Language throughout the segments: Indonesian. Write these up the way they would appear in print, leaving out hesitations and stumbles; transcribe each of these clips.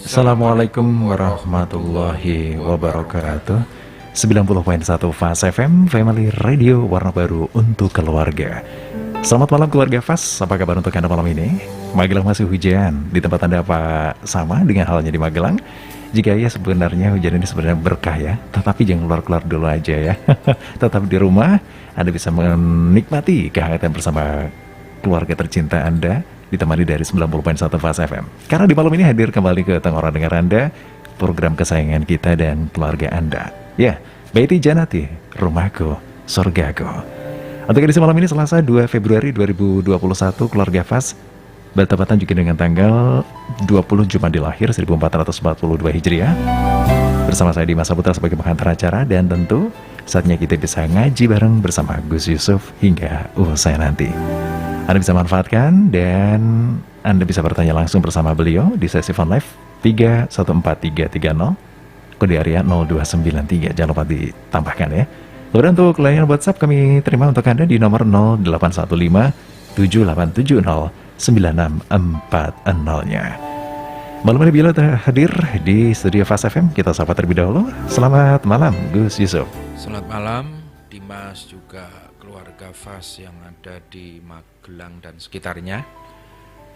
Assalamualaikum warahmatullahi wabarakatuh. 90.1 Fas FM Family Radio, warna baru untuk keluarga. Selamat malam keluarga Fas, apa kabar untuk Anda malam ini? Magelang masih hujan, di tempat Anda apa sama dengan halnya di Magelang? Jika ya sebenarnya hujan ini sebenarnya berkah ya, tetapi jangan keluar-keluar dulu aja ya. Tetap di rumah, Anda bisa menikmati kehangatan bersama keluarga tercinta Anda, ditemani dari 90.1 Fas FM. Karena di malam ini hadir kembali ke tenggorokan dengar Anda, program kesayangan kita dan keluarga Anda. Ya, Baiti Janati, Rumahku, Surgaku. Untuk edisi malam ini Selasa 2 Februari 2021, keluarga Fas bertepatan juga dengan tanggal 20 Jumadil Akhir 1442 Hijriah. Bersama saya Dimas Saputra sebagai pengantar acara, dan tentu saatnya kita bisa ngaji bareng bersama Gus Yusuf hingga usai nanti. Anda bisa manfaatkan dan Anda bisa bertanya langsung bersama beliau di sesi phone live 314330, kode area 0293. Jangan lupa ditambahkan ya. Kemudian untuk layanan WhatsApp kami terima untuk Anda di nomor 0815 7870 9640-nya. Malam ini bila hadir di studio Fas FM, kita sapa terlebih dahulu. Selamat malam Gus Yusuf. Selamat malam Dimas, juga keluarga Fas yang ada di Magelang dan sekitarnya,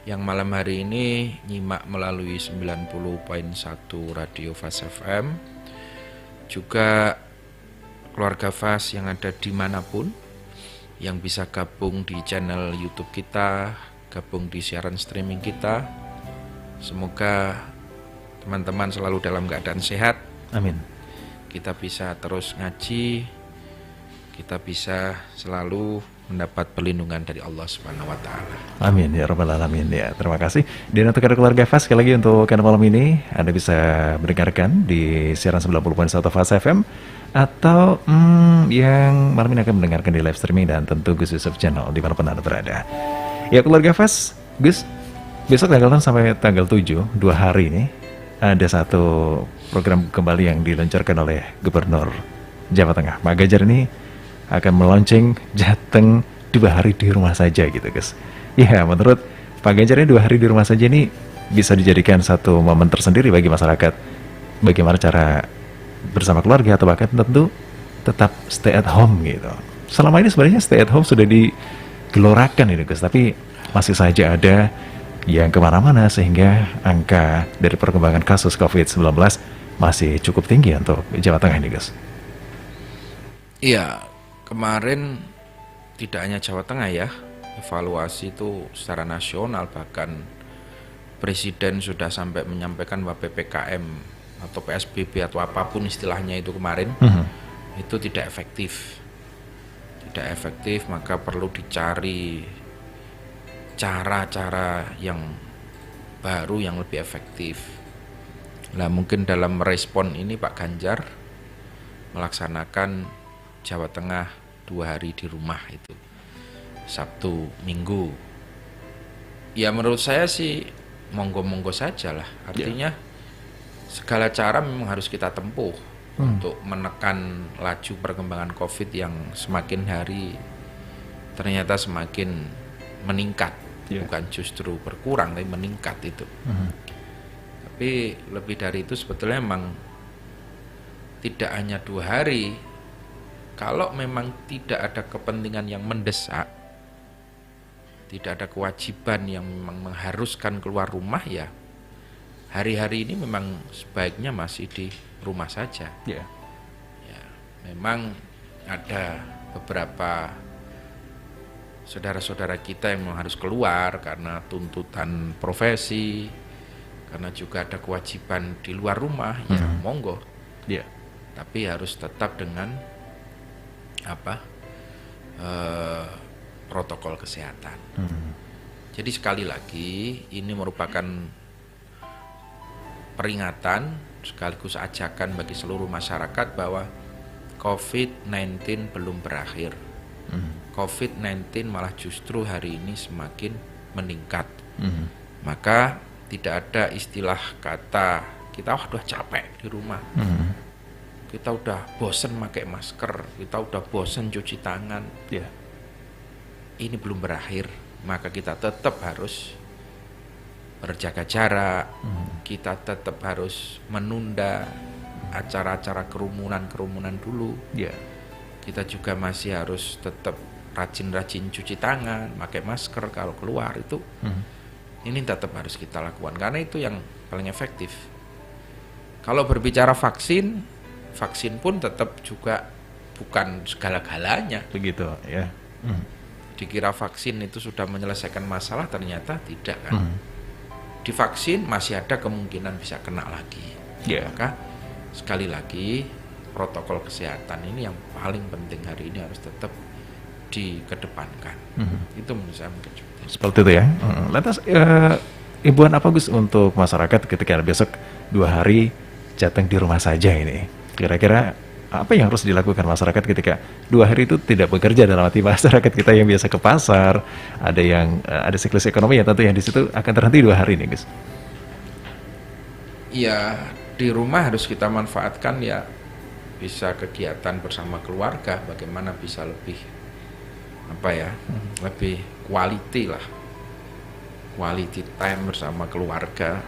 yang malam hari ini nyimak melalui 90.1 Radio Fas FM. Juga keluarga Fas yang ada dimanapun, yang bisa gabung di channel YouTube kita, gabung di siaran streaming kita. Semoga teman-teman selalu dalam keadaan sehat. Amin. Kita bisa terus ngaji, kita bisa selalu mendapat perlindungan dari Allah Subhanahu wa Ta'ala. Amin ya rabbal alamin ya. Terima kasih. Dan untuk keluarga Fas, sekali lagi untuk malam ini Anda bisa mendengarkan di siaran 90.1 Fas FM, atau yang malam ini akan mendengarkan di live streaming dan tentu Gus Yusuf Channel dimanapun Anda berada. Ya keluarga Fas, Gus, besok tanggal 6 sampai tanggal 7, 2 hari ini ada satu program kembali yang diluncurkan oleh Gubernur Jawa Tengah. Pak Ganjar ini akan melonceng Jateng 2 hari di rumah saja gitu guys. Ya menurut Pak Ganjar ini 2 hari di rumah saja ini bisa dijadikan satu momen tersendiri bagi masyarakat. Bagaimana cara bersama keluarga, atau bahkan tentu tetap stay at home gitu. Selama ini sebenarnya stay at home sudah digelorakan ini guys, tapi masih saja ada yang kemana-mana sehingga angka dari perkembangan kasus COVID-19 masih cukup tinggi untuk Jawa Tengah ini guys. Iya, kemarin tidak hanya Jawa Tengah ya, evaluasi itu secara nasional, bahkan Presiden sudah sampai menyampaikan bahwa PPKM atau PSBB atau apapun istilahnya itu kemarin itu tidak efektif. Tidak efektif, maka perlu dicari cara-cara yang baru yang lebih efektif. Nah mungkin dalam merespon ini Pak Ganjar melaksanakan Jawa Tengah 2 hari di rumah, itu Sabtu Minggu. Ya menurut saya sih monggo-monggo saja lah. Artinya segala cara memang harus kita tempuh untuk menekan laju perkembangan COVID yang semakin hari ternyata semakin meningkat. Bukan justru berkurang, tapi meningkat itu. Tapi lebih dari itu sebetulnya memang tidak hanya 2 hari. Kalau memang tidak ada kepentingan yang mendesak, tidak ada kewajiban yang memang mengharuskan keluar rumah, ya hari-hari ini memang sebaiknya masih di rumah saja. Ya, memang ada beberapa saudara-saudara kita yang memang harus keluar karena tuntutan profesi, karena juga ada kewajiban di luar rumah, ya monggo. Tapi harus tetap dengan protokol kesehatan. Jadi sekali lagi ini merupakan peringatan sekaligus ajakan bagi seluruh masyarakat bahwa COVID-19 belum berakhir. COVID-19 malah justru hari ini semakin meningkat. Maka tidak ada istilah kata kita udah capek di rumah, kita udah bosen pakai masker, kita udah bosen cuci tangan. Ini belum berakhir, maka kita tetap harus berjaga jarak, kita tetap harus menunda acara-acara kerumunan dulu. Ya. Kita juga masih harus tetap rajin-rajin cuci tangan, pakai masker kalau keluar itu. Ini tetap harus kita lakukan karena itu yang paling efektif. Kalau berbicara vaksin pun tetap juga bukan segala-galanya. Begitu ya. Dikira vaksin itu sudah menyelesaikan masalah, ternyata tidak kan. Divaksin masih ada kemungkinan bisa kena lagi. Maka sekali lagi protokol kesehatan ini yang paling penting hari ini harus tetap dikedepankan. Itu menurut saya mungkin seperti itu ya. Lantas imbauan apa Gus untuk masyarakat ketika besok 2 hari jateng di rumah saja ini? Kira-kira apa yang harus dilakukan masyarakat ketika 2 hari itu tidak bekerja, dalam arti masyarakat kita yang biasa ke pasar, ada yang ada siklus ekonomi ya tentu yang di situ akan terhenti 2 hari nih Gus. Iya, di rumah harus kita manfaatkan ya, bisa kegiatan bersama keluarga, bagaimana bisa lebih lebih quality time bersama keluarga.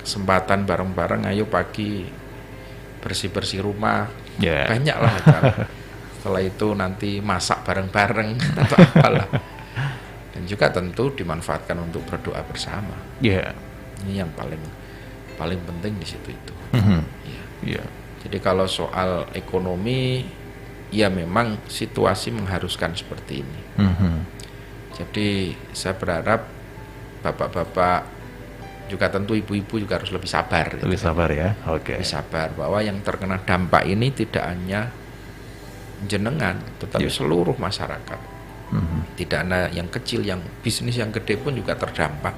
Kesempatan bareng-bareng, ayo pagi bersih-bersih rumah, banyak lah acara. Setelah itu nanti masak bareng-bareng atau apalah. Dan juga tentu dimanfaatkan untuk berdoa bersama. Ini yang paling penting di situ itu. Jadi kalau soal ekonomi, ya memang situasi mengharuskan seperti ini. Jadi saya berharap bapak-bapak, juga tentu ibu-ibu juga harus lebih sabar. Lebih sabar ya, oke. Lebih sabar bahwa yang terkena dampak ini tidak hanya jenengan, tetapi seluruh masyarakat. Tidak ada yang kecil, yang bisnis yang gede pun juga terdampak.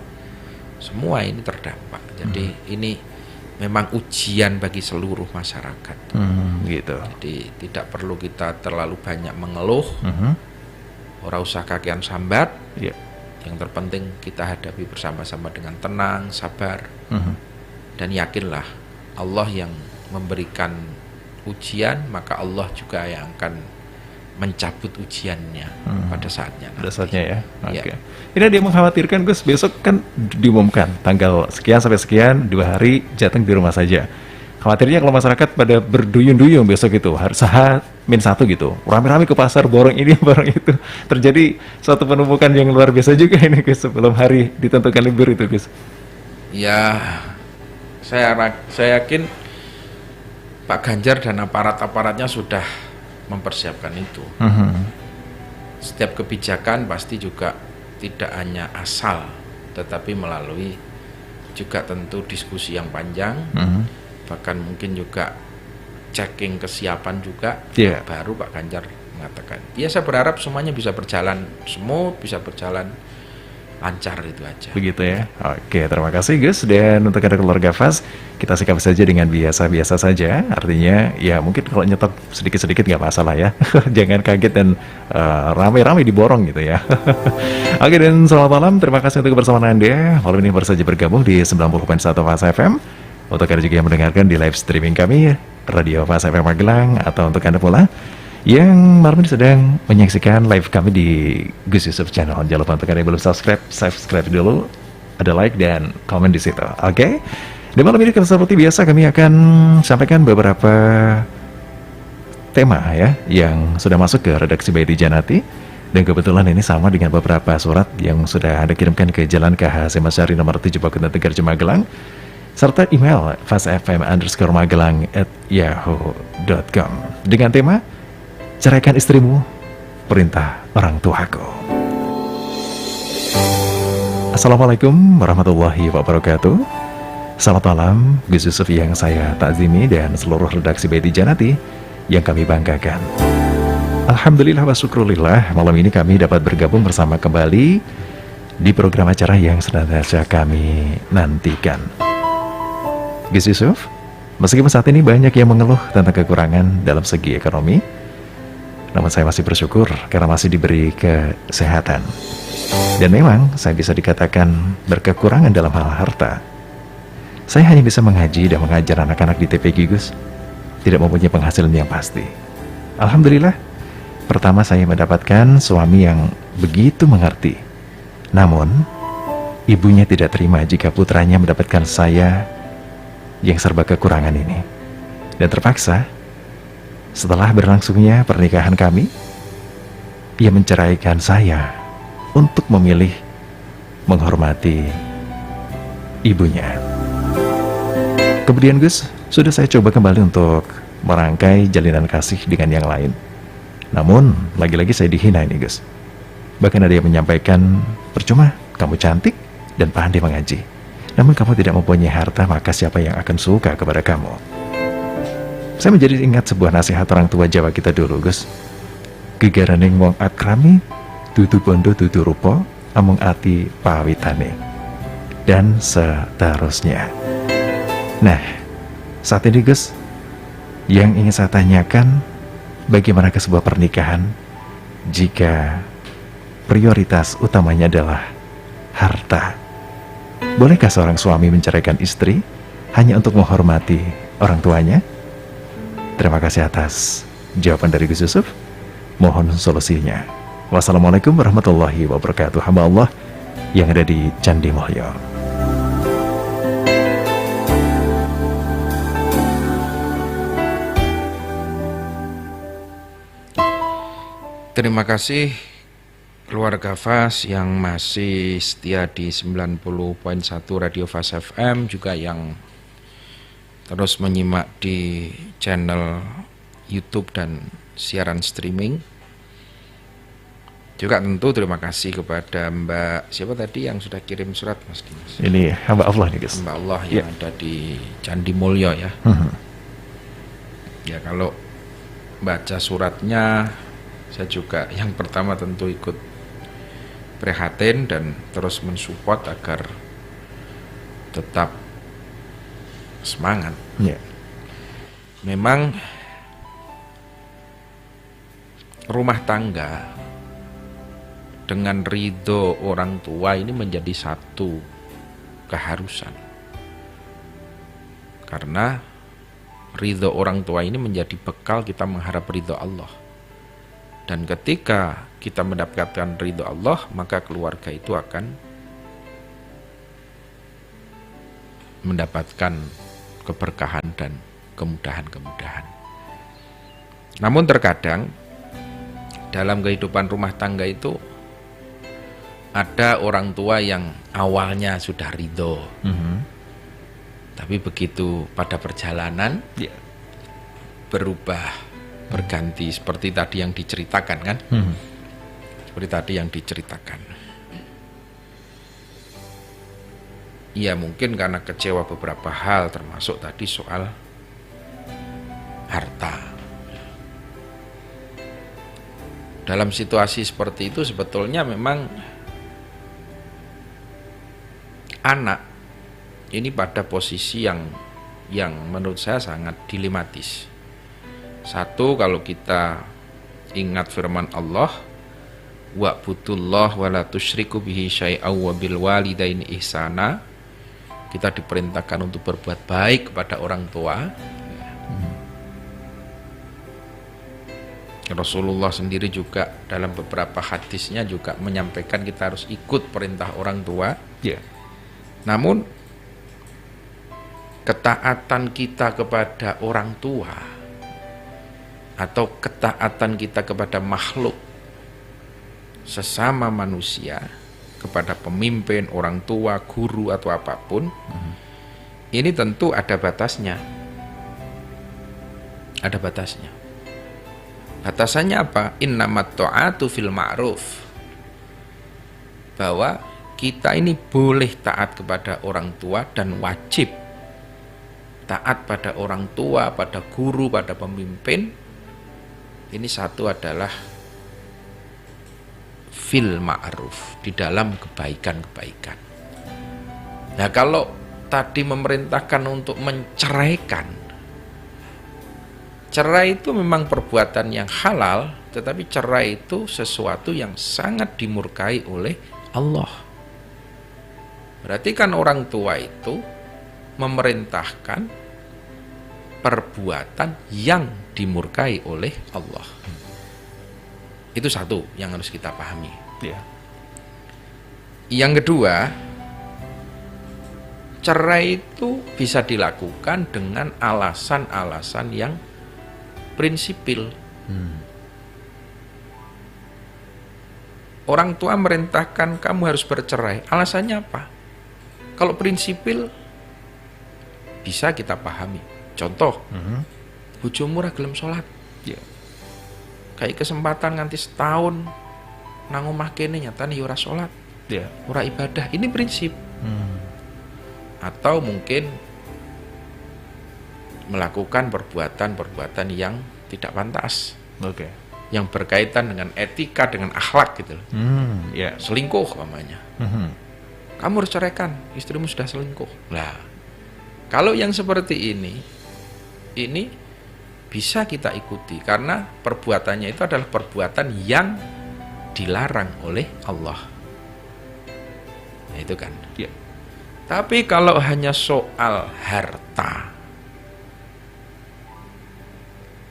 Semua ini terdampak. Jadi ini memang ujian bagi seluruh masyarakat. Gitu. Jadi tidak perlu kita terlalu banyak mengeluh. Ora usah kakean sambat. Yang terpenting kita hadapi bersama-sama dengan tenang, sabar, dan yakinlah Allah yang memberikan ujian, maka Allah juga yang akan mencabut ujiannya pada saatnya. Pada saatnya ya. Oke. Ini ada yang mengkhawatirkan Gus, besok kan diumumkan tanggal sekian sampai sekian 2 hari jateng di rumah saja. Khawatirnya kalau masyarakat pada berduyun-duyun besok itu harus H-1 gitu, rame-rame ke pasar, borong ini borong itu, terjadi suatu penumpukan yang luar biasa juga ini Gus sebelum hari ditentukan libur itu Gus. Ya, saya yakin Pak Ganjar dan aparat-aparatnya sudah mempersiapkan itu. Setiap kebijakan pasti juga tidak hanya asal, tetapi melalui juga tentu diskusi yang panjang. Bahkan mungkin juga checking kesiapan juga. Baru Pak Ganjar mengatakan, ya saya berharap semuanya bisa berjalan smooth, bisa berjalan lancar, itu aja. Begitu ya. Oke, terima kasih Gus. Dan untuk ada keluarga Fas, kita sikap saja dengan biasa-biasa saja. Artinya ya mungkin kalau nyetop sedikit-sedikit nggak masalah ya. Jangan kaget dan ramai-ramai diborong gitu ya. Oke, dan selamat malam. Terima kasih untuk kebersamaan Anda. Malam ini baru saja bergabung di 90.1 Fas FM. Untuk Anda juga yang mendengarkan di live streaming kami Radio Fas FM Magelang, atau untuk Anda pula yang malam ini sedang menyaksikan live kami di Gus Yusuf Channel, jangan lupa untuk Anda yang belum subscribe dulu, ada like dan komen di situ. Oke. Dan malam ini seperti biasa kami akan sampaikan beberapa tema ya yang sudah masuk ke redaksi Baiti Janati, dan kebetulan ini sama dengan beberapa surat yang sudah Anda kirimkan ke Jalan KH Hasyim Asy'ari nomor 7 Pakutan Tegarjo Magelang, serta email fasfm_magelang@yahoo.com dengan tema ceraikan istrimu, perintah orang tuaku. Assalamualaikum warahmatullahi wabarakatuh. Selamat malam, Gus Yusuf yang saya takzimi dan seluruh redaksi Baiti Janati yang kami banggakan. Alhamdulillah wa syukrulillah, malam ini kami dapat bergabung bersama kembali di program acara yang senantiasa kami nantikan. Gus Yusuf, meskipun saat ini banyak yang mengeluh tentang kekurangan dalam segi ekonomi, namun saya masih bersyukur karena masih diberi kesehatan. Dan memang saya bisa dikatakan berkekurangan dalam hal harta. Saya hanya bisa mengaji dan mengajar anak-anak di TPG Gus, tidak mempunyai penghasilan yang pasti. Alhamdulillah, pertama saya mendapatkan suami yang begitu mengerti. Namun, ibunya tidak terima jika putranya mendapatkan saya yang serba kekurangan ini. Dan terpaksa, setelah berlangsungnya pernikahan kami, ia menceraikan saya untuk memilih menghormati ibunya. Kemudian Gus, sudah saya coba kembali untuk merangkai jalinan kasih dengan yang lain. Namun, lagi-lagi saya dihina ini Gus. Bahkan ada yang menyampaikan, percuma, kamu cantik dan pandai mengaji. Namun kamu tidak mempunyai harta, maka siapa yang akan suka kepada kamu? Saya menjadi ingat sebuah nasihat orang tua Jawa kita dulu Gus. Gegaraning wong akrami, dudu bondo dudu rupa, amung ati pawitane. Dan seterusnya. Nah, saat ini Gus, yang ingin saya tanyakan, bagaimana ke sebuah pernikahan jika prioritas utamanya adalah harta? Bolehkah seorang suami menceraikan istri hanya untuk menghormati orang tuanya? Terima kasih atas jawaban dari Gus Yusuf. Mohon solusinya. Wassalamualaikum warahmatullahi wabarakatuh. Hamba Allah yang ada di Candi Mulyo. Terima kasih keluarga Fas yang masih setia di 90.1 Radio Fas FM, juga yang terus menyimak di channel YouTube dan siaran streaming. Juga tentu terima kasih kepada Mbak siapa tadi yang sudah kirim surat Mas Dimas. Ini hamba Allah nih Gus. Mbak Allah yang ada di Candi Mulyo ya. Ya kalau baca suratnya saya juga yang pertama tentu ikut prihatin dan terus mensupport agar tetap semangat. Ya. Memang rumah tangga dengan ridho orang tua ini menjadi satu keharusan. Karena ridho orang tua ini menjadi bekal kita mengharap ridho Allah. Dan ketika kita mendapatkan ridho Allah, maka keluarga itu akan mendapatkan keberkahan dan kemudahan-kemudahan. Namun terkadang dalam kehidupan rumah tangga itu ada orang tua yang awalnya sudah ridho, tapi begitu pada perjalanan berubah, berganti seperti tadi yang diceritakan kan, seperti tadi yang diceritakan. Ya mungkin karena kecewa beberapa hal, termasuk tadi soal harta. Dalam situasi seperti itu sebetulnya memang anak ini pada posisi yang menurut saya sangat dilematis. Satu, kalau kita ingat firman Allah, wa'budullah wa la tusyriku bihi syai'aw wa bil walidaini ihsana. Kita diperintahkan untuk berbuat baik kepada orang tua. Rasulullah sendiri juga dalam beberapa hadisnya juga menyampaikan kita harus ikut perintah orang tua. Namun ketaatan kita kepada orang tua atau ketaatan kita kepada makhluk sesama manusia, kepada pemimpin, orang tua, guru atau apapun, ini tentu ada batasnya. Ada batasnya. Batasannya apa? Innamat ta'atu fil ma'ruf. Bahwa kita ini boleh taat kepada orang tua dan wajib taat pada orang tua, pada guru, pada pemimpin. Ini satu adalah fil ma'ruf, di dalam kebaikan-kebaikan. Nah kalau tadi memerintahkan untuk menceraikan, cerai itu memang perbuatan yang halal, tetapi cerai itu sesuatu yang sangat dimurkai oleh Allah. Berarti kan orang tua itu memerintahkan perbuatan yang dimurkai oleh Allah. Itu satu yang harus kita pahami. Yang kedua, cerai itu bisa dilakukan dengan alasan-alasan yang prinsipil. Orang tua merintahkan kamu harus bercerai, alasannya apa? Kalau prinsipil bisa kita pahami. Contoh, bojomu ora gelem salat. Ya. Kayak kesempatan nganti setahun nang omah kene nyatane ya ora salat, Ya. ora ibadah. Ini prinsip. Atau mungkin melakukan perbuatan-perbuatan yang tidak pantas, Oke. yang berkaitan dengan etika, dengan akhlak gitu loh. Ya. Selingkuh namanya. Kamu harus ceraikan, istrimu sudah selingkuh. Nah, kalau yang seperti ini bisa kita ikuti karena perbuatannya itu adalah perbuatan yang dilarang oleh Allah. Nah, itu kan. Ya. Tapi kalau hanya soal harta,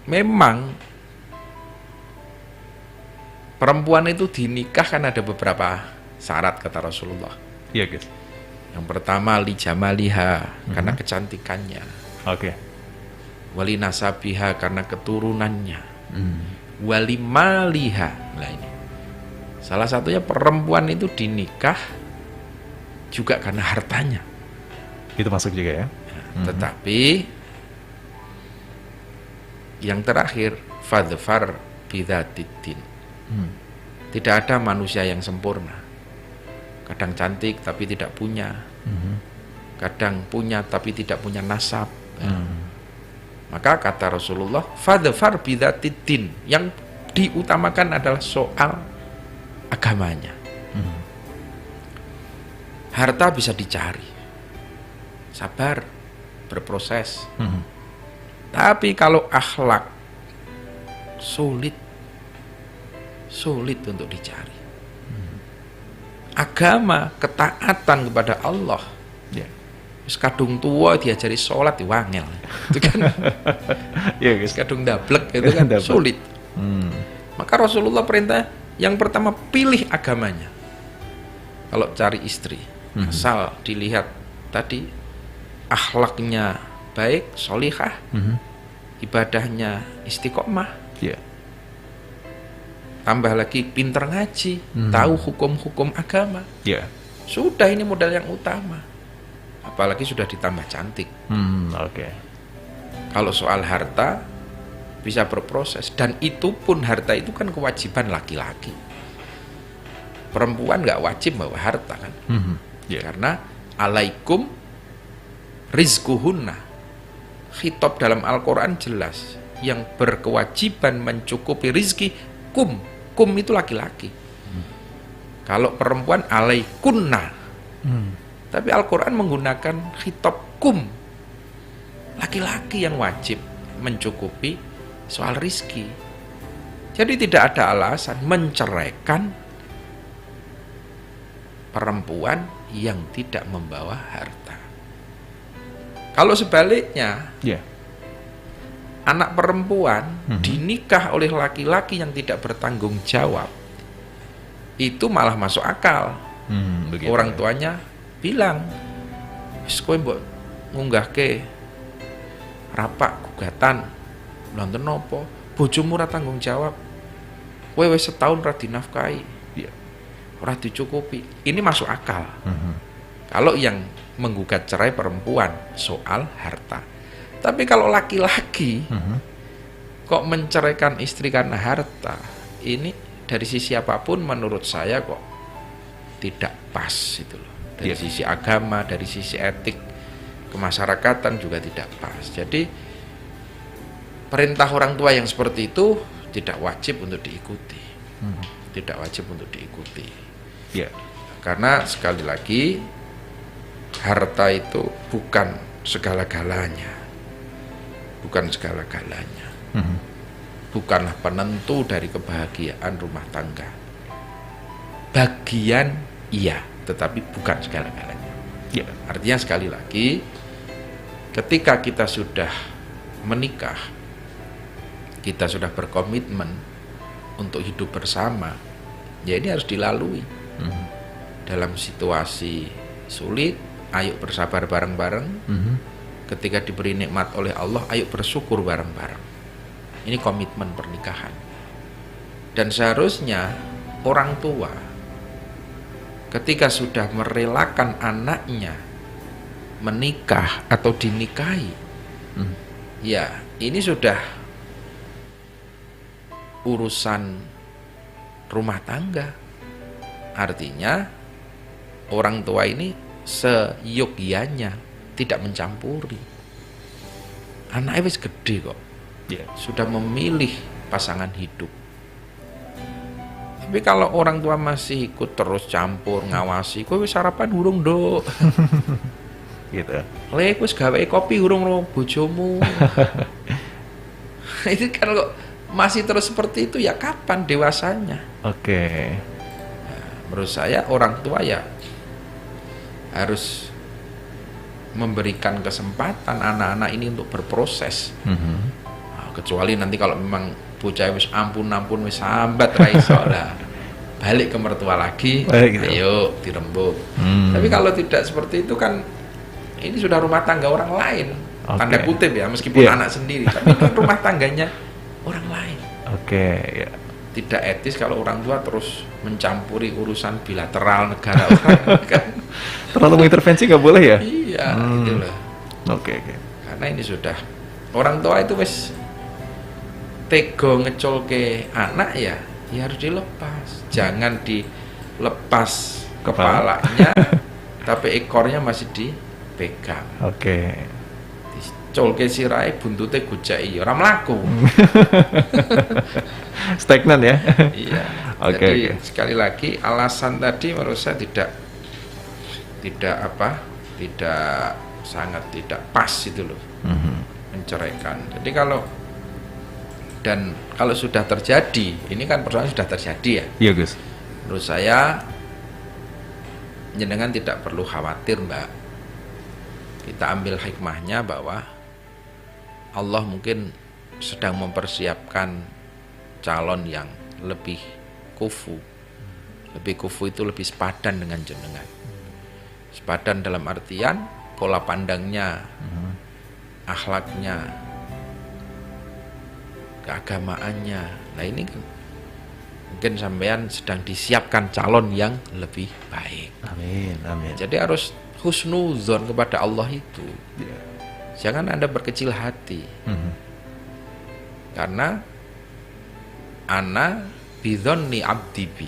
memang perempuan itu dinikah kan ada beberapa syarat kata Rasulullah. Iya, guys. Yang pertama li jamaliha karena kecantikannya, Oke. wali nasabiha karena keturunannya, wali maliha. Nah ini salah satunya perempuan itu dinikah juga karena hartanya. Itu masuk juga ya. Tetapi yang terakhir fadfar bidzatiddin. Tidak ada manusia yang sempurna. Kadang cantik tapi tidak punya. Kadang punya tapi tidak punya nasab. Maka kata Rasulullah, fadfar bidzatiddin. Yang diutamakan adalah soal agamanya. Harta bisa dicari. Sabar, berproses. Tapi kalau akhlak sulit untuk dicari. Agama, ketaatan kepada Allah. Ya. Wis kadung tua diajari sholat di wangel. Itu kan Iya, guys. kadung dablek itu kan Dablek. sulit. Maka Rasulullah perintah yang pertama pilih agamanya. Kalau cari istri, asal dilihat tadi akhlaknya baik, solihah, ibadahnya istiqomah, Ya. tambah lagi pinter ngaji, tahu hukum-hukum agama. Ya. Sudah ini modal yang utama. Apalagi sudah ditambah cantik. Oke. Kalau soal harta bisa berproses dan itu pun harta itu kan kewajiban laki-laki. Perempuan nggak wajib bawa harta kan? Ya. Karena alaikum rizquhunna. Khitab dalam Al-Quran jelas. Yang berkewajiban mencukupi rizki kum itu laki-laki. Kalau perempuan alaikunna. Tapi Al-Quran menggunakan khitab kum, laki-laki yang wajib mencukupi soal rizki. Jadi tidak ada alasan menceraikan perempuan yang tidak membawa harta. Kalau sebaliknya, Ya. anak perempuan dinikah oleh laki-laki yang tidak bertanggung jawab, itu malah masuk akal. Begitu. Orang tuanya bilang, wis kowe mbok ngunggahke rapak gugatan, nonton nopo, bojomu ora tanggung jawab, kowe wis setahun ora dinafkahi, Ya. ora dicukupi. Ini masuk akal. Kalau yang menggugat cerai perempuan soal harta. Tapi kalau laki-laki kok menceraikan istri karena harta, ini dari sisi apapun menurut saya kok tidak pas itu loh. Dari sisi agama, dari sisi etik kemasyarakatan juga tidak pas. Jadi perintah orang tua yang seperti itu tidak wajib untuk diikuti. Tidak wajib untuk diikuti. Ya. Karena sekali lagi harta itu bukan segala-galanya. Bukan segala-galanya. Bukanlah penentu dari kebahagiaan rumah tangga. Bagian iya, tetapi bukan segala-galanya. Ya. Artinya sekali lagi, ketika kita sudah menikah, kita sudah berkomitmen untuk hidup bersama, ya ini harus dilalui. Dalam situasi sulit ayo bersabar bareng-bareng. Mhm. Ketika diberi nikmat oleh Allah, ayo bersyukur bareng-bareng. Ini komitmen pernikahan. Dan seharusnya orang tua ketika sudah merelakan anaknya menikah atau dinikahi, ya ini sudah urusan rumah tangga. Artinya orang tua ini seyogyanya, tidak mencampuri. Anaknya wis gede kok, sudah memilih pasangan hidup. Tapi kalau orang tua masih ikut terus campur, ngawasi, kowe wis sarapan urung, Nduk? Gitu. Lek wis gawe kopi urung ro bojomu. Itu kan kok masih terus seperti itu, ya kapan dewasanya? Oke. Menurut saya orang tua ya harus memberikan kesempatan anak-anak ini untuk berproses. Nah, kecuali nanti kalau memang bocah wis ampun wis sambat ra iso lah, balik ke mertua lagi, gitu. ayo dirembuk. Tapi kalau tidak seperti itu kan ini sudah rumah tangga orang lain. Tanda kutip ya, meskipun anak sendiri, tapi kan rumah tangganya orang lain. Ya. Tidak etis kalau orang tua terus mencampuri urusan bilateral negara orang kan. Terlalu mengintervensi nggak boleh ya? Iya, gitu loh. Oke. Karena ini sudah orang tua itu wis tego ngecol ke anak ya harus dilepas. Jangan dilepas kepalanya tapi ekornya masih dipegang. Oke. Dicol ke sirahe buntute gojeki ora mlaku. Stagnan ya. Iya. Oke. Jadi sekali lagi alasan tadi menurut saya tidak sangat tidak pas itu loh. Menceraikan. Jadi kalau sudah terjadi, ini kan persoalan sudah terjadi ya. Iya Gus. Menurut saya jenengan tidak perlu khawatir, Mbak. Kita ambil hikmahnya bahwa Allah mungkin sedang mempersiapkan calon yang lebih kufu. Lebih kufu itu lebih sepadan dengan jenengan. Sepadan dalam artian pola pandangnya, akhlaknya, keagamaannya. Nah ini kan mungkin sampean sedang disiapkan calon yang lebih baik. Amin. Jadi harus husnuzon kepada Allah itu. Jangan Anda berkecil hati. Karena ana bidzonni abdi bi.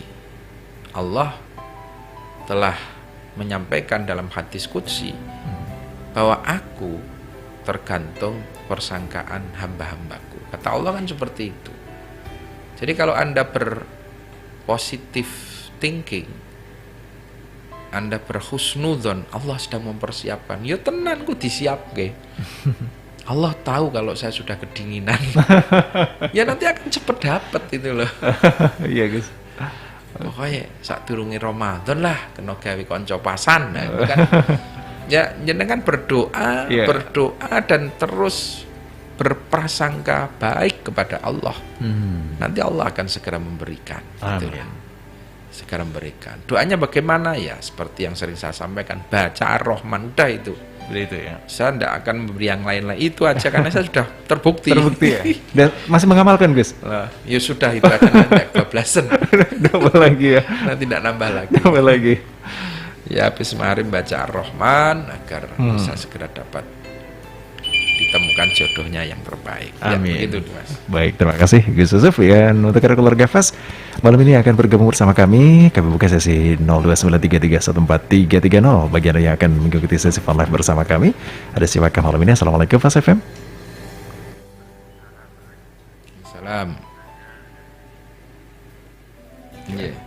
Allah telah menyampaikan dalam hadis qudsi bahwa aku tergantung persangkaan hamba-hambaku. Kata Allah kan seperti itu. Jadi kalau Anda berpositif thinking, Anda berhusnudzon, Allah sedang mempersiapkan. Ya tenan ku disiapke. Allah tahu kalau saya sudah kedinginan. Ya nanti akan cepet dapet itu loh. Iya Gus. Pokoknya saat turungi Ramadan lah kena gawe konco pasan. Nah, itu kan ya jenengan berdoa dan terus berprasangka baik kepada Allah. Nanti Allah akan segera memberikan. Gitu ya. Segera memberikan. Doanya bagaimana ya? Seperti yang sering saya sampaikan, baca Ar-Rahman udah itu. Begitu ya. Saya tidak akan memberi yang lain-lain, itu aja karena saya sudah terbukti. Ya. Dan masih mengamalkan Gus. Ya sudah itu aja nanti kebablasan. Nambah lagi ya. Nanti tidak nambah lagi. Nambah lagi. Ya habis kemarin baca Ar-Rahman agar bisa segera dapat ditemukan jodohnya yang terbaik. Amin. Ya, begitu Mas. Baik, terima kasih Gus Yusuf. Dan untuk keluarga Fas, malam ini akan bergabung bersama kami. Kami buka sesi 0293314330. Bagi Anda yang akan mengikuti sesi fun live bersama kami, ada siapakah malam ini? Assalamualaikum Fas FM. Salam. Iya.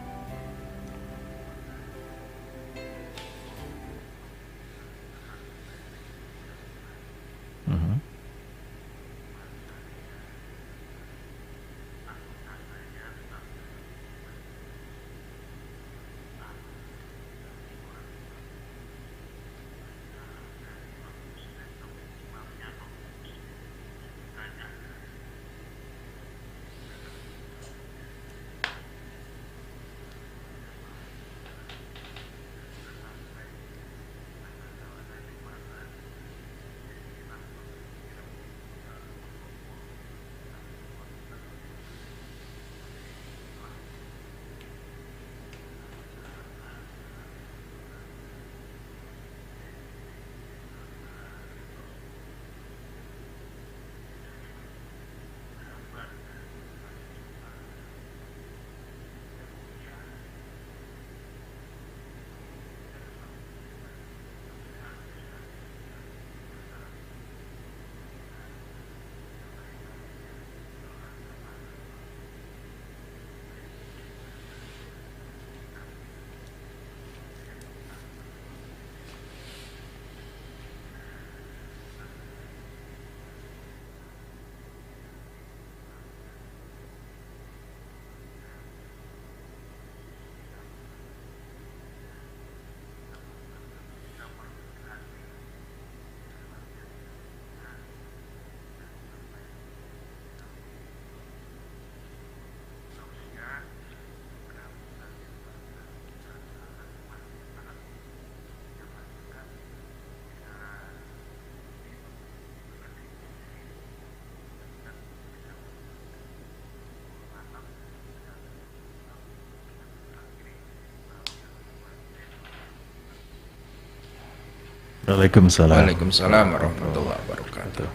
Waalaikumsalam. Waalaikumsalam warahmatullahi wabarakatuh.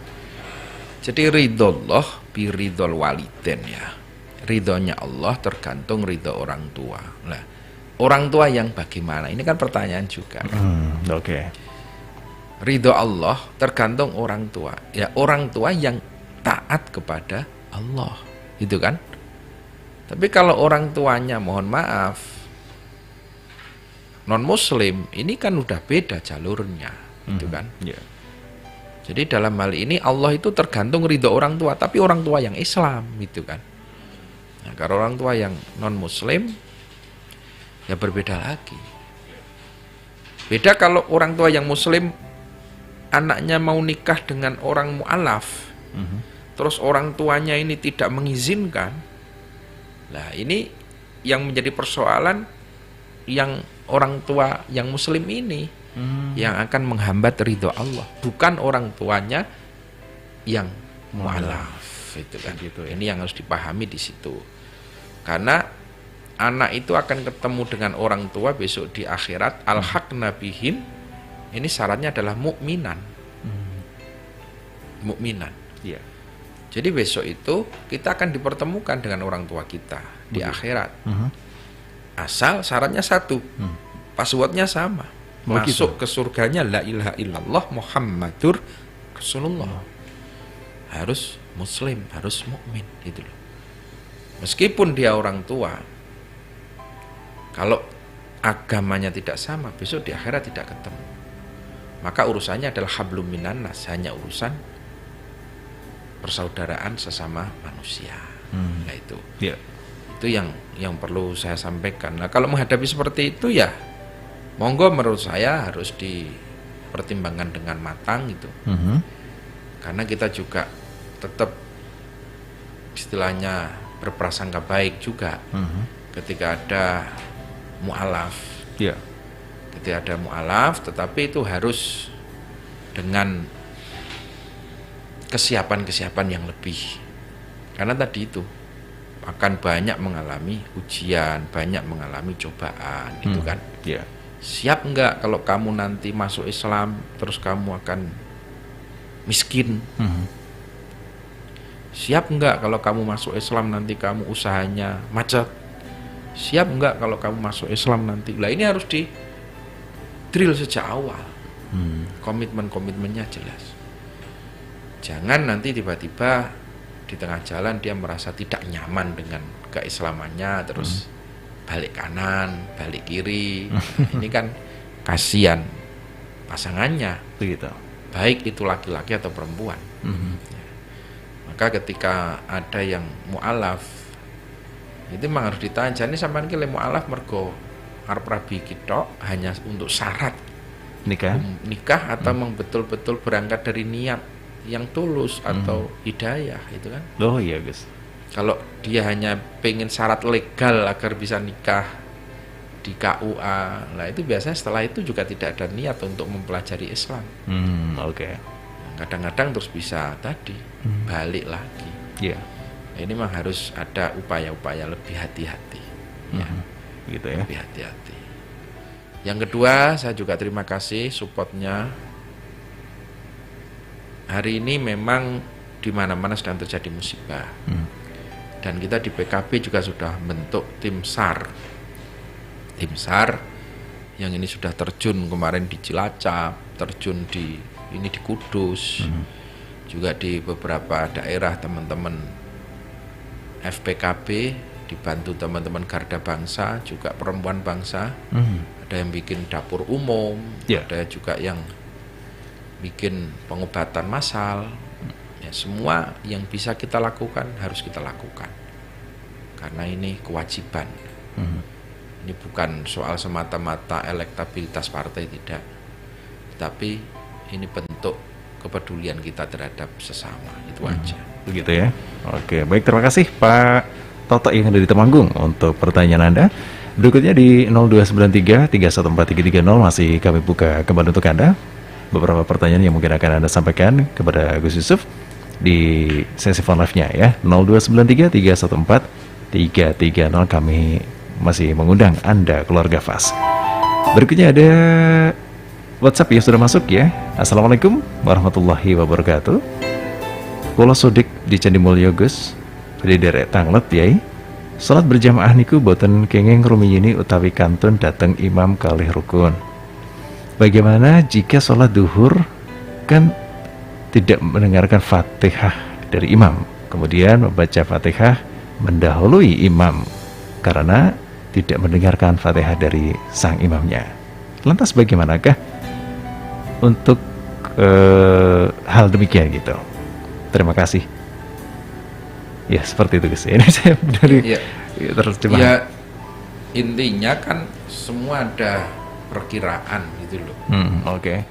Jadi ridho Allah bi ridhol waliden ya. Ridhonya Allah tergantung ridho orang tua. Nah, orang tua yang bagaimana? Ini kan pertanyaan juga. Oke. Ridho Allah tergantung orang tua. Ya, orang tua yang taat kepada Allah, gitu kan? Tapi kalau orang tuanya mohon maaf non muslim, ini kan udah beda jalurnya, gitu kan? Yeah. Jadi dalam hal ini Allah itu tergantung ridho orang tua, tapi orang tua yang Islam, gitu kan? Nah, kalau orang tua yang non muslim, ya berbeda lagi. Beda kalau orang tua yang muslim, anaknya mau nikah dengan orang mu'alaf, terus orang tuanya ini tidak mengizinkan. Nah, ini yang menjadi persoalan, yang orang tua yang muslim ini yang akan menghambat ridho Allah, bukan orang tuanya yang mu'alaf, itu kan. Gitu ya. Ini yang harus dipahami di situ. Karena anak itu akan ketemu dengan orang tua besok di akhirat, alhaqna bihim. Ini syaratnya adalah mukminan. Mukminan. Iya. Jadi besok itu kita akan dipertemukan dengan orang tua kita di akhirat. Asal syaratnya satu, passwordnya sama. Masuk ke surganya la ilaha illallah Muhammadur Rasulullah. Harus muslim, harus mukmin, gitu loh. Meskipun dia orang tua, kalau agamanya tidak sama, besok di akhirat tidak ketemu. Maka urusannya adalah hablum minan nas, hanya urusan persaudaraan sesama manusia. Nah itu. Yeah. Itu yang perlu saya sampaikan. Nah, kalau menghadapi seperti itu ya monggo, menurut saya harus dipertimbangkan dengan matang gitu. Karena kita juga tetap istilahnya berprasangka baik juga ketika ada mu'alaf. Yeah. Ketika ada mu'alaf, tetapi itu harus dengan kesiapan-kesiapan yang lebih. Karena tadi itu akan banyak mengalami ujian, banyak mengalami cobaan, gitu kan. Yeah. Siap enggak kalau kamu nanti masuk Islam terus kamu akan miskin? Siap enggak kalau kamu masuk Islam nanti kamu usahanya macet? Siap enggak kalau kamu masuk Islam nanti? Lah ini harus di drill sejak awal. Komitmen-komitmennya jelas. Jangan nanti tiba-tiba di tengah jalan dia merasa tidak nyaman dengan keislamannya, terus balik kanan, balik kiri. Ini kan kasihan pasangannya, Begitu. baik itu laki-laki atau perempuan. Maka ketika ada yang mu'alaf, itu memang harus ditanya, jadi sampean ki le mu'alaf mergo arep rabi kita hanya untuk syarat nikah atau memang betul-betul berangkat dari niat yang tulus atau hidayah, itu kan. Oh iya Gus. Kalau dia hanya pengen syarat legal agar bisa nikah di KUA, nah itu biasanya setelah itu juga tidak ada niat untuk mempelajari Islam. Oke. Kadang-kadang terus bisa tadi balik lagi. Iya. Nah, ini memang harus ada upaya-upaya lebih hati-hati. Ya, Gitu ya. lebih hati-hati. Yang kedua, saya juga terima kasih supportnya. Hari ini memang di mana-mana sedang terjadi musibah. Dan kita di PKB juga sudah bentuk tim SAR. Tim SAR yang ini sudah terjun kemarin di Cilacap, terjun di Kudus, juga di beberapa daerah teman-teman FPKB, dibantu teman-teman Garda Bangsa, juga perempuan bangsa. Ada yang bikin dapur umum, ada juga yang bikin pengobatan massal. Ya, semua yang bisa kita lakukan harus kita lakukan, karena ini kewajiban. Ini bukan soal semata-mata elektabilitas partai, tidak, tapi ini bentuk kepedulian kita terhadap sesama, itu aja. Begitu ya. Oke, baik, terima kasih Pak Toto yang ada di Temanggung untuk pertanyaan Anda. Berikutnya di 0293 314330 masih kami buka kembali untuk Anda. Beberapa pertanyaan yang mungkin akan Anda sampaikan kepada Gus Yusuf di sesi phone live-nya ya. 0293 314 330, kami masih mengundang Anda keluarga FAS. Berikutnya ada WhatsApp ya sudah masuk ya. Assalamualaikum warahmatullahi wabarakatuh. Kula Sodik di Candi Mulya Gus, di derek tanglet yai. Salat berjamaah niku boten kenging rumiyini utawi kantun dateng imam kalih rukun. Bagaimana jika sholat duhur kan tidak mendengarkan Fatihah dari imam, kemudian membaca Fatihah mendahului imam karena tidak mendengarkan Fatihah dari sang imamnya. Lantas bagaimanakah untuk hal demikian gitu? Terima kasih. Ya seperti itu guys. Ini saya dari terjemahan. Ya intinya kan semua ada perkiraan gitu loh. Oke.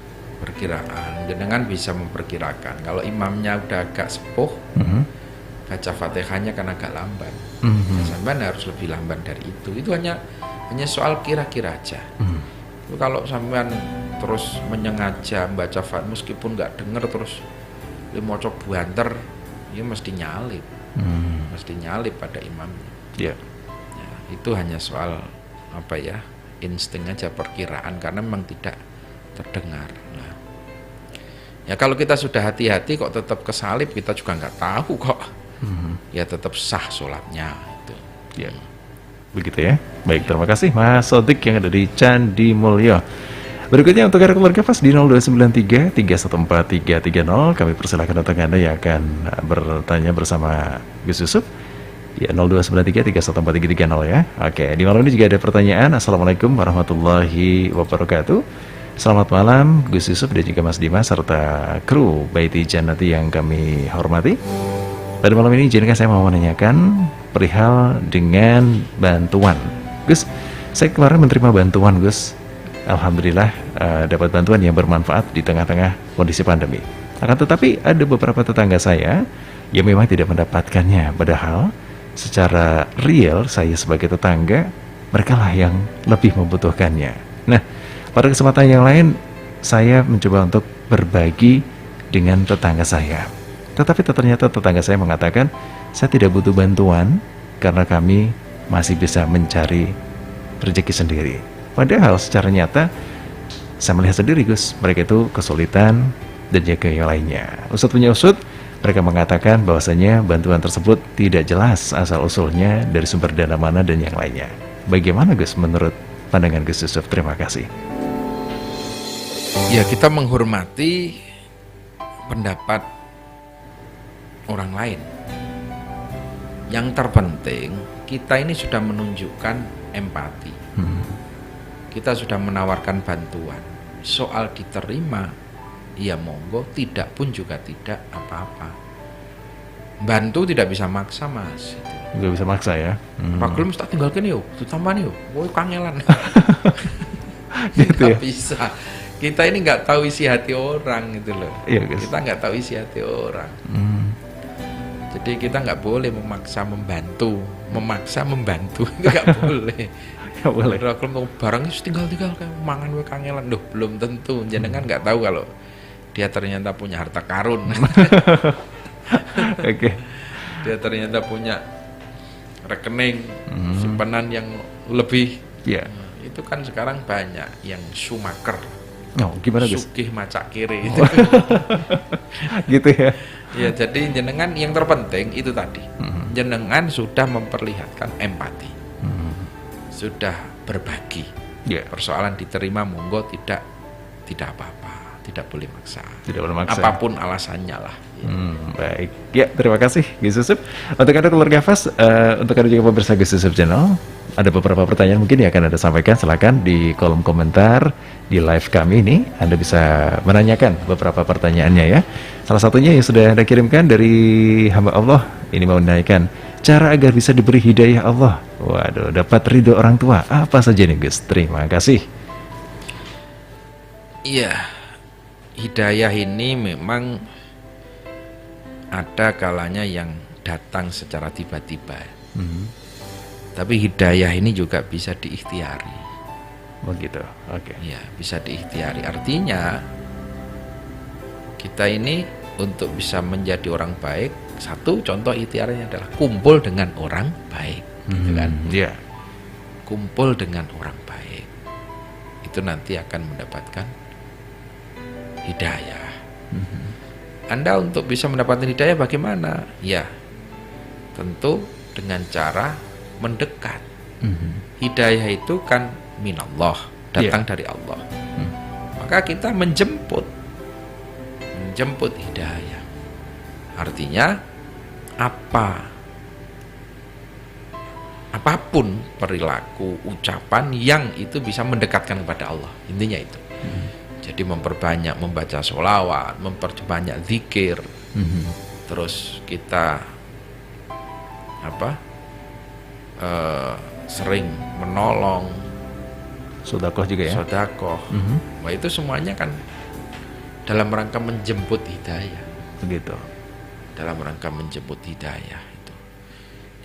Perkiraan, jenengan bisa memperkirakan kalau imamnya udah agak sepuh, baca Fatihahnya kan agak lamban. Sampean harus lebih lamban dari itu. Itu hanya soal kira-kira aja. Kalau sampean terus menyengaja baca Fatihah meskipun nggak denger terus maca buanter, ya mesti nyalip. Mesti nyalip pada imamnya. Ya, itu hanya soal apa ya? Insting aja, perkiraan, karena memang tidak terdengar. Nah, ya kalau kita sudah hati-hati kok tetap kesalip, kita juga nggak tahu kok. Ya tetap sah sholatnya itu. Ya, begitu ya. Baik, terima kasih Mas Sodik yang ada di Candi Mulya. Berikutnya untuk keluarga pas di 0293 314330, kami persilakan untuk Anda yang akan bertanya bersama Gus Yusuf. Ya, 0293 314330 ya. Oke, di malam ini juga ada pertanyaan. Assalamualaikum warahmatullahi wabarakatuh. Selamat malam Gus Yusuf dan juga Mas Dimas serta kru Baiti Jannati yang kami hormati. Pada malam ini izinkan saya mau menanyakan perihal dengan bantuan. Gus, saya kemarin menerima bantuan Gus. Alhamdulillah dapat bantuan yang bermanfaat di tengah-tengah kondisi pandemi. Akan tetapi ada beberapa tetangga saya yang memang tidak mendapatkannya, padahal secara real saya sebagai tetangga, mereka lah yang lebih membutuhkannya. Nah, pada kesempatan yang lain saya mencoba untuk berbagi dengan tetangga saya. Tetapi ternyata tetangga saya mengatakan saya tidak butuh bantuan karena kami masih bisa mencari rezeki sendiri. Padahal secara nyata saya melihat sendiri Gus, mereka itu kesulitan dan juga yang lainnya. Usut punya usut, mereka mengatakan bahwasanya bantuan tersebut tidak jelas asal-usulnya dari sumber dana mana dan yang lainnya. Bagaimana Gus menurut pandangan Gus Yusuf? Terima kasih. Ya, kita menghormati pendapat orang lain. Yang terpenting, kita ini sudah menunjukkan empati. Kita sudah menawarkan bantuan. Soal diterima, ya monggo, tidak pun juga tidak apa-apa. Bantu tidak bisa maksa Mas. Nggak bisa maksa ya. Pak Gulum tak tinggalkan yuk, tutampan yuk, woy kangelan. Gitu ya. Bisa. Kita ini nggak tahu isi hati orang gitu loh. Iya, guys. Kita nggak tahu isi hati orang. Jadi kita nggak boleh memaksa membantu itu nggak boleh. Nggak boleh. Kalau mau barang itu tinggal kayak mangan we kangelan, loh belum tentu. Jenengan nggak tahu kalau dia ternyata punya harta karun. Oke. Dia ternyata punya rekening simpanan yang lebih. Ya. Itu kan sekarang banyak yang sumaker. Oh, gimana Gus? Sugih macak kiri itu. Gitu ya. Ya, jadi jenengan yang terpenting itu tadi. Jenengan sudah memperlihatkan empati. Sudah berbagi. Ya. Persoalan diterima monggo, tidak apa-apa, tidak boleh maksa. Tidak boleh maksa. Apapun alasannya lah. Ya. Baik. Ya, terima kasih Gus Yusuf. Untuk Anda keluarga Fas, untuk Anda juga pemirsa Gus Yusuf Channel, ada beberapa pertanyaan mungkin yang akan Anda sampaikan. Silakan di kolom komentar di live kami ini. Anda bisa menanyakan beberapa pertanyaannya ya. Salah satunya yang sudah Anda kirimkan dari hamba Allah, ini mau menanyakan cara agar bisa diberi hidayah Allah. Waduh, dapat ridho orang tua. Apa saja nih Gus? Terima kasih. Iya, hidayah ini memang ada kalanya yang datang secara tiba-tiba. Tapi hidayah ini juga bisa diikhtiari. Begitu, oke. Ya, bisa diikhtiari. Artinya kita ini untuk bisa menjadi orang baik, satu contoh ikhtiarnya adalah kumpul dengan orang baik, gitu kan? Iya. Kumpul dengan orang baik, itu nanti akan mendapatkan hidayah. Anda untuk bisa mendapatkan hidayah bagaimana? Ya, tentu dengan cara mendekat. Hidayah itu kan minallah, datang dari Allah. Maka kita menjemput hidayah. Artinya apapun perilaku, ucapan yang itu bisa mendekatkan kepada Allah. Intinya itu. Jadi memperbanyak membaca sholawat, memperbanyak zikir. Terus kita sering menolong, Sedekah juga ya. sedekah. Wah, itu semuanya kan dalam rangka menjemput hidayah. Begitu. Dalam rangka menjemput hidayah itu.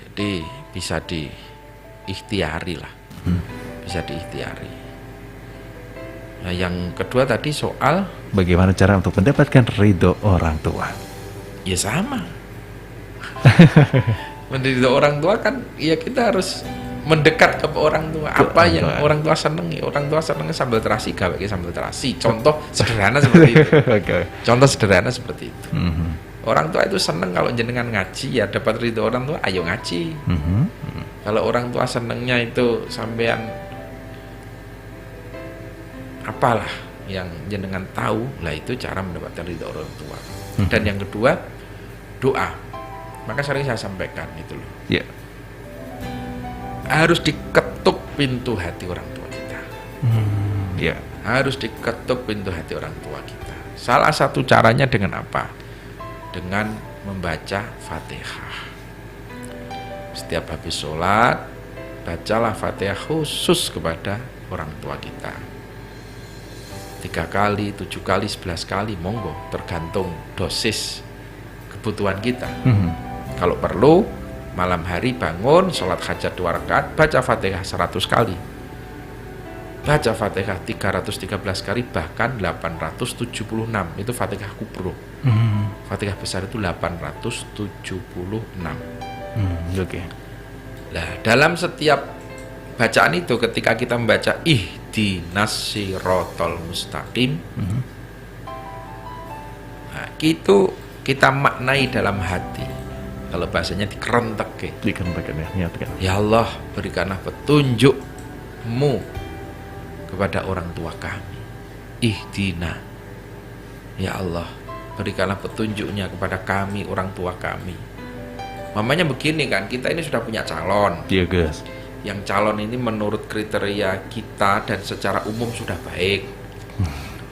Jadi bisa diikhtiari lah. Bisa diikhtiari. Nah, yang kedua tadi soal Bagaimana cara untuk mendapatkan ridho orang tua? ya sama. Mendidik orang tua kan ya kita harus mendekat ke orang tua. Apa yang orang tua senengi? Orang tua senengi sambal terasi, gawe sambal terasi. Contoh sederhana seperti itu. Contoh sederhana seperti itu. Orang tua itu seneng kalau jenengan ngaji, ya dapat ridho orang tua, ayo ngaji. Kalau orang tua senengnya itu sampean apalah yang jenengan tahu, lah itu cara mendapatkan ridho orang tua. Dan yang kedua, doa. Maka sering saya sampaikan itu loh. Ya. Harus diketuk pintu hati orang tua kita. Ya. Harus diketuk pintu hati orang tua kita. Salah satu caranya dengan apa? Dengan membaca Fatihah. Setiap habis sholat, bacalah Fatihah khusus kepada orang tua kita. 3 kali, 7 kali, 11 kali, monggo, tergantung dosis kebutuhan kita. Kalau perlu, malam hari bangun, sholat hajat 2 rakaat, baca Fatihah 100 kali. Baca Fatihah 313 kali, bahkan 876. Itu Fatihah kubro. Fatihah besar itu 876. Oke. Nah, dalam setiap bacaan itu ketika kita membaca ihdinas sirotol mustaqim, nah, itu kita maknai dalam hati. Kalau bahasanya dikerentek, Dikerentekkan ya, niatkan. ya Allah, berikanlah petunjuk-Mu kepada orang tua kami. Ihdina, ya Allah, berikanlah petunjuknya kepada kami, orang tua kami. Mamanya begini kan, kita ini sudah punya calon. Iya guys. Yang calon ini menurut kriteria kita dan secara umum sudah baik.